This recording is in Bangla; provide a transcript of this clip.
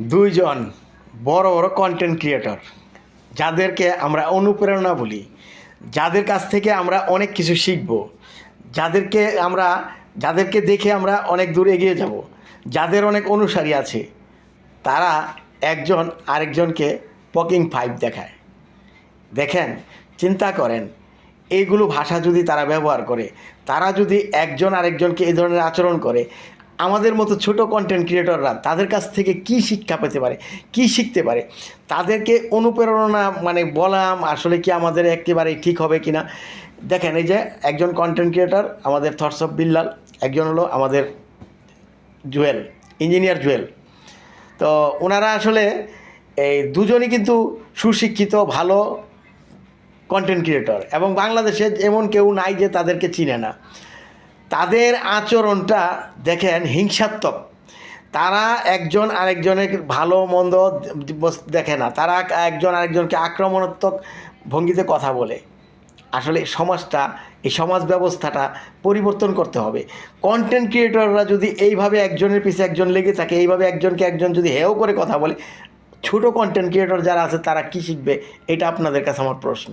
দুইজন বড় বড় কন্টেন্ট ক্রিয়েটর যাদেরকে আমরা অনুপ্রেরণা বলি, যাদের কাছ থেকে আমরা অনেক কিছু শিখব, যাদেরকে দেখে আমরা অনেক দূর এগিয়ে যাব, যাদের অনেক অনুসারী আছে, তারা একজন আরেকজনকে পকিং ফাইভ দেখায়। দেখেন, চিন্তা করেন, এইগুলো ভাষা যদি তারা ব্যবহার করে, তারা যদি একজন আরেকজনকে এই ধরনের আচরণ করে, আমাদের মতো ছোট কন্টেন্ট ক্রিয়েটররা তাদের কাছ থেকে কি শিক্ষা পেতে পারে, কি শিখতে পারে? তাদেরকে অনুপ্রেরণা বললাম আসলে কি আমাদের একেবারে ঠিক হবে কি না? দেখেন, এই যে একজন কন্টেন্ট ক্রিয়েটর আমাদের থটস অফ বিল্লাল, একজন হলো আমাদের জুয়েল, ইঞ্জিনিয়ার জুয়েল। তো ওনারা আসলে এই দুজনই কিন্তু সুশিক্ষিত ভালো কন্টেন্ট ক্রিয়েটর, এবং বাংলাদেশে এমন কেউ নাই যে তাদেরকে চিনে না। তাদের আচরণটা দেখেন হিংসাত্মক। তারা একজন আরেকজনের ভালো মন্দ দেখে না, তারা একজন আরেকজনকে আক্রমণাত্মক ভঙ্গিতে কথা বলে। আসলে এই সমাজ ব্যবস্থাটা পরিবর্তন করতে হবে। কন্টেন্ট ক্রিয়েটররা যদি এইভাবে একজনের পিছে একজন লেগে থাকে, এইভাবে একজনকে একজন যদি হেয় করে কথা বলে, ছোট কন্টেন্ট ক্রিয়েটর যারা আছে তারা কি শিখবে? এটা আপনাদের কাছে আমার প্রশ্ন।